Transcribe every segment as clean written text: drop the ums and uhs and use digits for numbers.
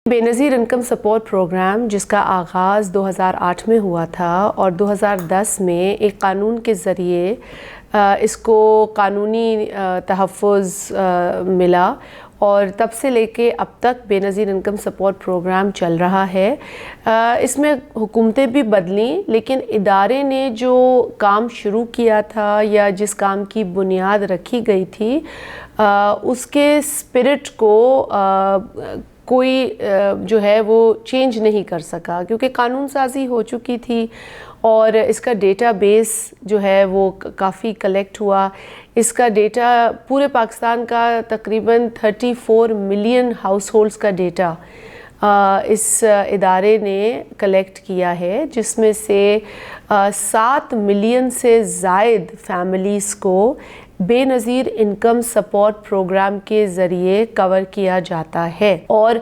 Benazir income support programme جس کا آغاز 2008 میں ہوا تھا اور 2010 میں ایک قانون کے ذریعے اس کو قانونی تحفظ ملا اور تب سے لے کے اب تک بےنظیر انکم سپورٹ پروگرام چل رہا ہے۔ اس میں حکومتیں بھی بدلیں لیکن ادارے نے جو کام شروع کیا تھا یا جس کام کی بنیاد رکھی گئی تھی اس کے اسپرٹ کو کوئی جو ہے وہ چینج نہیں کر سکا، کیونکہ قانون سازی ہو چکی تھی اور اس کا ڈیٹا بیس جو ہے وہ کافی کلیکٹ ہوا۔ اس کا ڈیٹا پورے پاکستان کا تقریباً 34 ملین ہاؤس ہولڈز کا ڈیٹا اس ادارے نے کلیکٹ کیا ہے، جس میں سے 7 ملین سے زائد فیملیز کو بےنظیر انکم سپورٹ پروگرام کے ذریعے کور کیا جاتا ہے۔ اور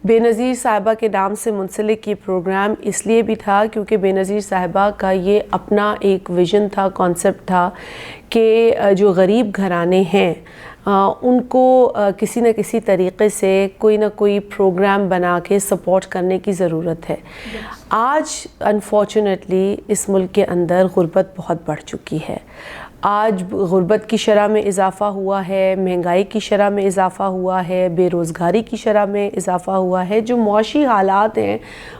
بےنظیر صاحبہ کے نام سے منسلک یہ پروگرام اس لیے بھی تھا کیونکہ بےنظیر صاحبہ کا یہ اپنا ایک ویژن تھا، کانسیپٹ تھا کہ جو غریب گھرانے ہیں ان کو کسی نہ کسی طریقے سے کوئی نہ کوئی پروگرام بنا کے سپورٹ کرنے کی ضرورت ہے۔ آج انفارچونیٹلی اس ملک کے اندر غربت بہت بڑھ چکی ہے۔ آج غربت کی شرح میں اضافہ ہوا ہے، مہنگائی کی شرح میں اضافہ ہوا ہے، بے روزگاری کی شرح میں اضافہ ہوا ہے، جو معاشی حالات ہیں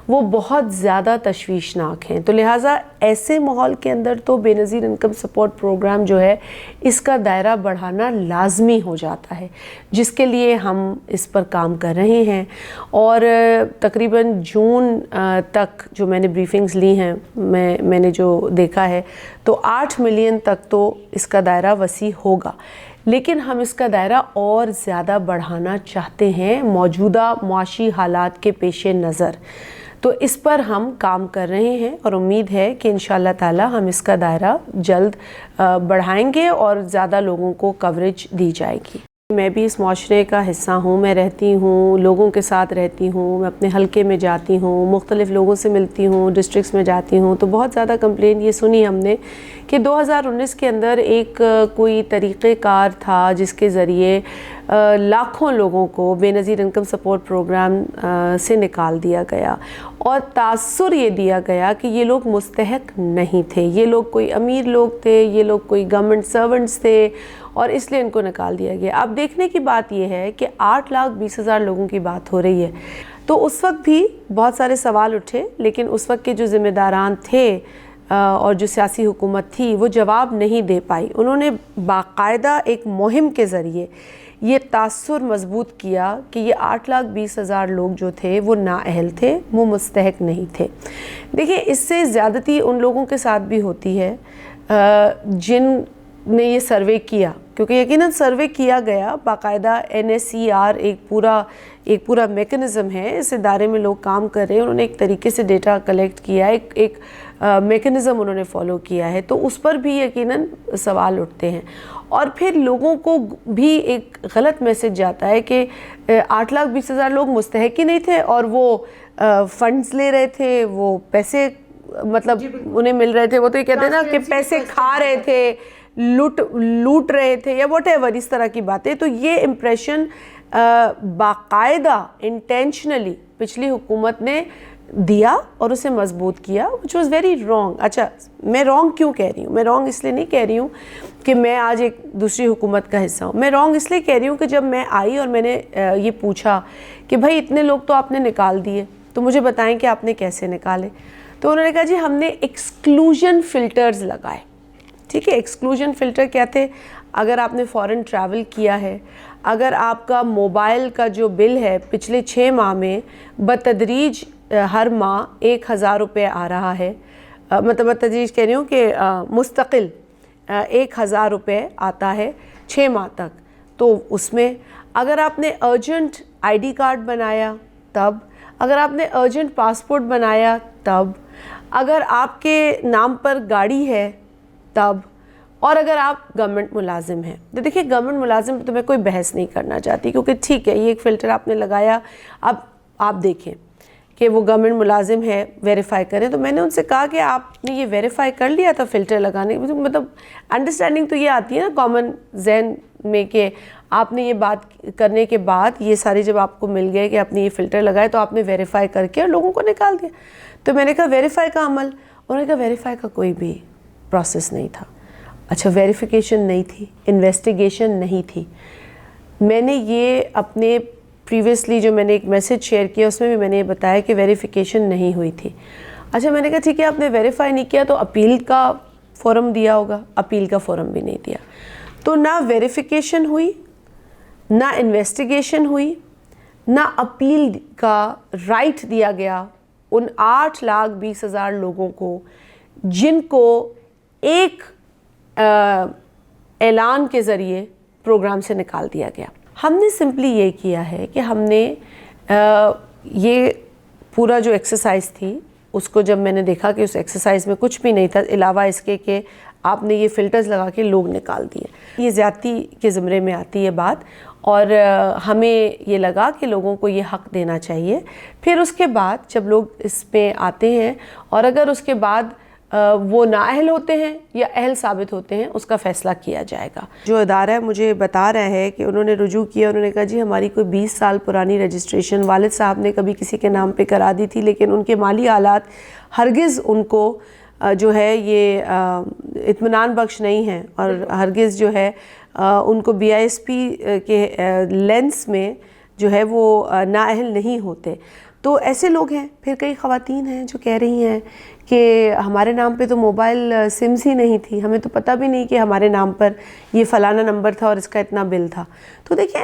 وہ بہت زیادہ تشویشناک ہیں۔ تو لہٰذا ایسے ماحول کے اندر تو بےنظیر انکم سپورٹ پروگرام جو ہے اس کا دائرہ بڑھانا لازمی ہو جاتا ہے، جس کے لیے ہم اس پر کام کر رہے ہیں۔ اور تقریباً جون تک جو میں نے بریفنگز لی ہیں، میں نے جو دیکھا ہے تو 8 ملین تک تو اس کا دائرہ وسیع ہوگا، لیکن ہم اس کا دائرہ اور زیادہ بڑھانا چاہتے ہیں موجودہ معاشی حالات کے پیش نظر۔ تو اس پر ہم کام کر رہے ہیں اور امید ہے کہ انشاءاللہ تعالی ہم اس کا دائرہ جلد بڑھائیں گے اور زیادہ لوگوں کو کوریج دی جائے گی۔ میں بھی اس معاشرے کا حصہ ہوں، میں رہتی ہوں، لوگوں کے ساتھ رہتی ہوں، میں اپنے حلقے میں جاتی ہوں، مختلف لوگوں سے ملتی ہوں، ڈسٹرکٹس میں جاتی ہوں، تو بہت زیادہ کمپلین یہ سنی ہم نے کہ 2019 کے اندر ایک کوئی طریقہ کار تھا جس کے ذریعے لاکھوں لوگوں کو بےنظیر انکم سپورٹ پروگرام سے نکال دیا گیا اور تاثر یہ دیا گیا کہ یہ لوگ مستحق نہیں تھے، یہ لوگ کوئی امیر لوگ تھے، یہ لوگ کوئی گورنمنٹ سرونٹس تھے اور اس لیے ان کو نکال دیا گیا۔ اب دیکھنے کی بات یہ ہے کہ 8,20,000 لوگوں کی بات ہو رہی ہے، تو اس وقت بھی بہت سارے سوال اٹھے، لیکن اس وقت کے جو ذمہ داران تھے اور جو سیاسی حکومت تھی وہ جواب نہیں دے پائی۔ انہوں نے باقاعدہ ایک مہم کے ذریعے یہ تاثر مضبوط کیا کہ یہ 8,20,000 لوگ جو تھے وہ نااہل تھے، وہ مستحق نہیں تھے۔ دیکھیں، اس سے زیادتی ان لوگوں کے ساتھ بھی ہوتی ہے جن نے یہ سروے کیا، کیونکہ یقیناً سروے کیا گیا باقاعدہ NSER ایک پورا میکنزم ہے، اس ادارے میں لوگ کام کر رہے ہیں، انہوں نے ایک طریقے سے ڈیٹا کلیکٹ کیا ہے، ایک میکنزم انہوں نے فالو کیا ہے، تو اس پر بھی یقیناً سوال اٹھتے ہیں اور پھر لوگوں کو بھی ایک غلط میسج جاتا ہے کہ 8,20,000 لوگ مستحق ہی نہیں تھے اور وہ فنڈز لے رہے تھے، وہ پیسے مطلب انہیں مل رہے تھے، وہ تو یہ کہتے ہیں نا کہ پیسے کھا رہے تھے، لوٹ رہے تھے یا واٹ ایور، اس طرح کی باتیں۔ تو یہ امپریشن باقاعدہ انٹینشنلی پچھلی حکومت نے دیا اور اسے مضبوط کیا، which was very wrong۔ اچھا، میں رانگ کیوں کہہ رہی ہوں؟ میں رانگ اس لیے نہیں کہہ رہی ہوں کہ میں آج ایک دوسری حکومت کا حصہ ہوں، میں رانگ اس لیے کہہ رہی ہوں کہ جب میں آئی اور میں نے یہ پوچھا کہ بھائی اتنے لوگ تو آپ نے نکال دیے، تو مجھے بتائیں کہ آپ نے کیسے نکالے؟ تو انہوں نے کہا جی ہم نے ایکسکلوژن فلٹرز لگائے۔ ٹھیک ہے، ایکسکلوژن فلٹر کیا تھے؟ اگر آپ نے فورن ٹریول کیا ہے، اگر آپ کا موبائل کا جو بل ہے پچھلے 6 ماہ میں بتدریج ہر ماہ 1,000 روپے آ رہا ہے، مطلب بتدریج کہہ رہی ہوں کہ مستقل 1,000 روپے آتا ہے 6 ماہ تک، تو اس میں اگر آپ نے ارجنٹ ID کارڈ بنایا تب، اگر آپ نے ارجنٹ پاسپورٹ بنایا تب، اگر آپ کے نام پر گاڑی ہے تب، اور اگر آپ گورنمنٹ ملازم ہیں۔ تو دیکھیں، گورنمنٹ ملازم تو میں کوئی بحث نہیں کرنا چاہتی، کیونکہ ٹھیک ہے یہ ایک فلٹر آپ نے لگایا، اب آپ دیکھیں کہ وہ گورنمنٹ ملازم ہے، ویریفائی کریں۔ تو میں نے ان سے کہا کہ آپ نے یہ ویریفائی کر لیا تھا فلٹر لگانے، مطلب انڈرسٹینڈنگ تو یہ آتی ہے نا کامن ذہن میں کہ آپ نے یہ بات کرنے کے بعد یہ سارے جب آپ کو مل گئے کہ آپ نے یہ فلٹر لگائے تو آپ نے ویریفائی کر کے اور لوگوں کو نکال دیا. تو میں نے کہا ویریفائی کا عمل؟ انہوں نے کہا ویریفائی کا کوئی بھی پروسیس نہیں تھا. اچھا ویریفیکیشن نہیں تھی، انویسٹیگیشن نہیں تھی. میں نے یہ اپنے پریویسلی جو میں نے ایک میسج شیئر کیا اس میں بھی میں نے یہ بتایا کہ ویریفیکیشن نہیں ہوئی تھی. اچھا میں نے کہا ٹھیک ہے آپ نے ویریفائی نہیں کیا تو اپیل کا فورم دیا ہوگا، اپیل کا فورم بھی نہیں دیا. تو نہ ویریفیکیشن ہوئی، نہ انویسٹیگیشن ہوئی، نہ اپیل کا رائٹ دیا گیا ان 8,20,000 لوگوں کو جن کو ایک اعلان کے ذریعے پروگرام سے نکال دیا گیا. ہم نے سمپلی یہ کیا ہے کہ ہم نے یہ پورا جو ایکسرسائز تھی اس کو جب میں نے دیکھا کہ اس ایکسرسائز میں کچھ بھی نہیں تھا علاوہ اس کے کہ آپ نے یہ فلٹرز لگا کے لوگ نکال دیے، یہ زیادتی کے زمرے میں آتی ہے بات، اور ہمیں یہ لگا کہ لوگوں کو یہ حق دینا چاہیے. پھر اس کے بعد جب لوگ اس میں آتے ہیں اور اگر اس کے بعد وہ نااہل ہوتے ہیں یا اہل ثابت ہوتے ہیں اس کا فیصلہ کیا جائے گا. جو ادارہ مجھے بتا رہا ہے کہ انہوں نے رجوع کیا، انہوں نے کہا جی ہماری کوئی 20 سال پرانی رجسٹریشن والد صاحب نے کبھی کسی کے نام پہ کرا دی تھی لیکن ان کے مالی حالات ہرگز ان کو جو ہے یہ اطمینان بخش نہیں ہیں اور ہرگز جو ہے ان کو BISP کے لینس میں جو ہے وہ نااہل نہیں ہوتے. تو ایسے لوگ ہیں. پھر کئی خواتین ہیں جو کہہ رہی ہیں کہ ہمارے نام پہ تو موبائل سمز ہی نہیں تھی، ہمیں تو پتہ بھی نہیں کہ ہمارے نام پر یہ فلانا نمبر تھا اور اس کا اتنا بل تھا. تو دیکھیں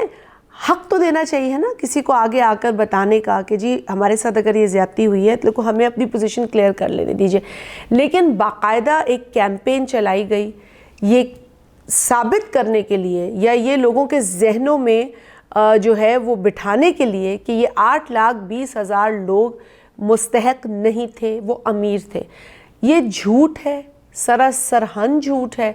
حق تو دینا چاہیے نا کسی کو آگے آ کر بتانے کا کہ جی ہمارے ساتھ اگر یہ زیادتی ہوئی ہے تو ہمیں اپنی پوزیشن کلیئر کر لینے دیجیے. لیکن باقاعدہ ایک کیمپین چلائی گئی یہ ثابت کرنے کے لیے یا یہ لوگوں کے ذہنوں میں جو ہے وہ بٹھانے کے لیے کہ یہ 8,20,000 لوگ مستحق نہیں تھے، وہ امیر تھے. یہ جھوٹ ہے، سراسر جھوٹ ہے.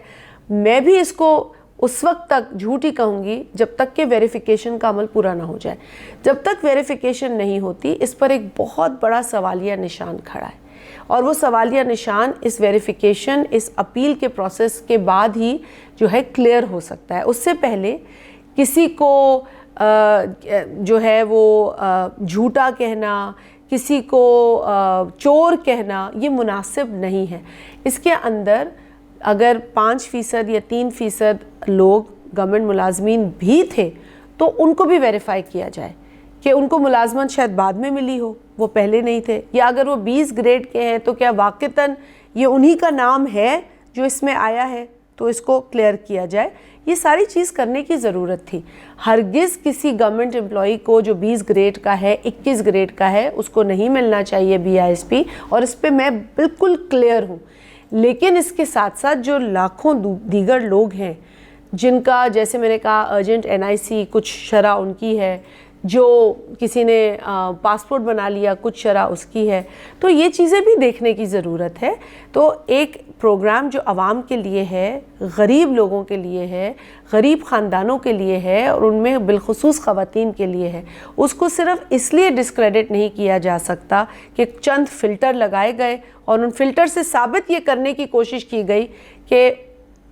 میں بھی اس کو اس وقت تک جھوٹ ہی کہوں گی جب تک کہ ویریفیکیشن کا عمل پورا نہ ہو جائے. جب تک ویریفیکیشن نہیں ہوتی اس پر ایک بہت بڑا سوالیہ نشان کھڑا ہے اور وہ سوالیہ نشان اس ویریفیکیشن اس اپیل کے پروسیس کے بعد ہی جو ہے کلیئر ہو سکتا ہے. اس سے پہلے کسی کو جو ہے وہ جھوٹا کہنا، کسی کو چور کہنا یہ مناسب نہیں ہے. اس کے اندر اگر 5% یا 3% لوگ گورنمنٹ ملازمین بھی تھے تو ان کو بھی ویریفائی کیا جائے کہ ان کو ملازمت شاید بعد میں ملی ہو، وہ پہلے نہیں تھے، یا اگر وہ 20 گریڈ کے ہیں تو کیا واقعتاً یہ انہی کا نام ہے جو اس میں آیا ہے، تو اس کو کلیئر کیا جائے. یہ ساری چیز کرنے کی ضرورت تھی. ہرگز کسی گورنمنٹ امپلائی کو جو 20 گریڈ کا ہے 21 گریڈ کا ہے اس کو نہیں ملنا چاہیے BISP، اور اس پہ میں بالکل کلیئر ہوں. لیکن اس کے ساتھ ساتھ جو لاکھوں دیگر لوگ ہیں جن کا جیسے میں نے کہا ارجنٹ NIC کچھ شرح ان کی ہے، جو کسی نے پاسپورٹ بنا لیا کچھ شرح اس کی ہے، تو یہ چیزیں بھی دیکھنے کی ضرورت ہے. تو ایک پروگرام جو عوام کے لیے ہے، غریب لوگوں کے لیے ہے، غریب خاندانوں کے لیے ہے اور ان میں بالخصوص خواتین کے لیے ہے، اس کو صرف اس لیے ڈسکریڈٹ نہیں کیا جا سکتا کہ چند فلٹر لگائے گئے اور ان فلٹر سے ثابت یہ کرنے کی کوشش کی گئی کہ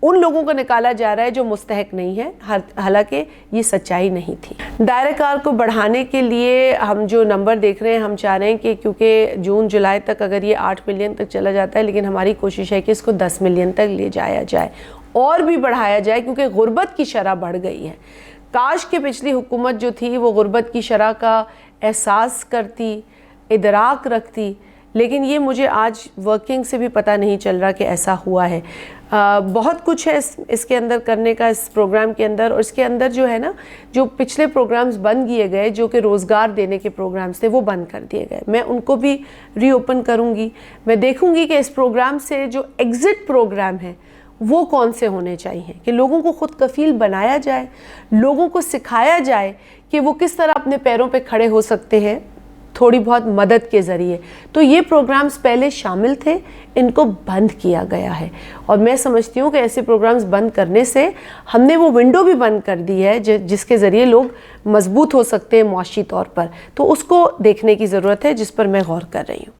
ان لوگوں کو نکالا جا رہا ہے جو مستحق نہیں ہے، حالانکہ یہ سچائی نہیں تھی. دائرہ کار کو بڑھانے کے لیے ہم جو نمبر دیکھ رہے ہیں ہم چاہ رہے ہیں کہ کیونکہ جون جولائی تک اگر یہ 8 ملین تک چلا جاتا ہے، لیکن ہماری کوشش ہے کہ اس کو 10 ملین تک لے جایا جائے اور بھی بڑھایا جائے کیونکہ غربت کی شرح بڑھ گئی ہے. کاش کہ پچھلی حکومت جو تھی وہ غربت کی شرح کا احساس کرتی، ادراک رکھتی، لیکن یہ مجھے آج ورکنگ سے بھی پتہ نہیں چل رہا کہ ایسا ہوا ہے. بہت کچھ ہے اس کے اندر کرنے کا، اس پروگرام کے اندر، اور اس کے اندر جو ہے نا جو پچھلے پروگرامز بند کیے گئے جو کہ روزگار دینے کے پروگرامز تھے وہ بند کر دیے گئے. میں ان کو بھی ری اوپن کروں گی. میں دیکھوں گی کہ اس پروگرام سے جو ایگزٹ پروگرام ہے وہ کون سے ہونے چاہیے کہ لوگوں کو خود کفیل بنایا جائے، لوگوں کو سکھایا جائے کہ وہ کس طرح اپنے پیروں پہ کھڑے ہو سکتے ہیں تھوڑی بہت مدد کے ذریعے. تو یہ پروگرامز پہلے شامل تھے، ان کو بند کیا گیا ہے، اور میں سمجھتی ہوں کہ ایسے پروگرامز بند کرنے سے ہم نے وہ ونڈو بھی بند کر دی ہے جس کے ذریعے لوگ مضبوط ہو سکتے ہیں معاشی طور پر. تو اس کو دیکھنے کی ضرورت ہے جس پر میں غور کر رہی ہوں.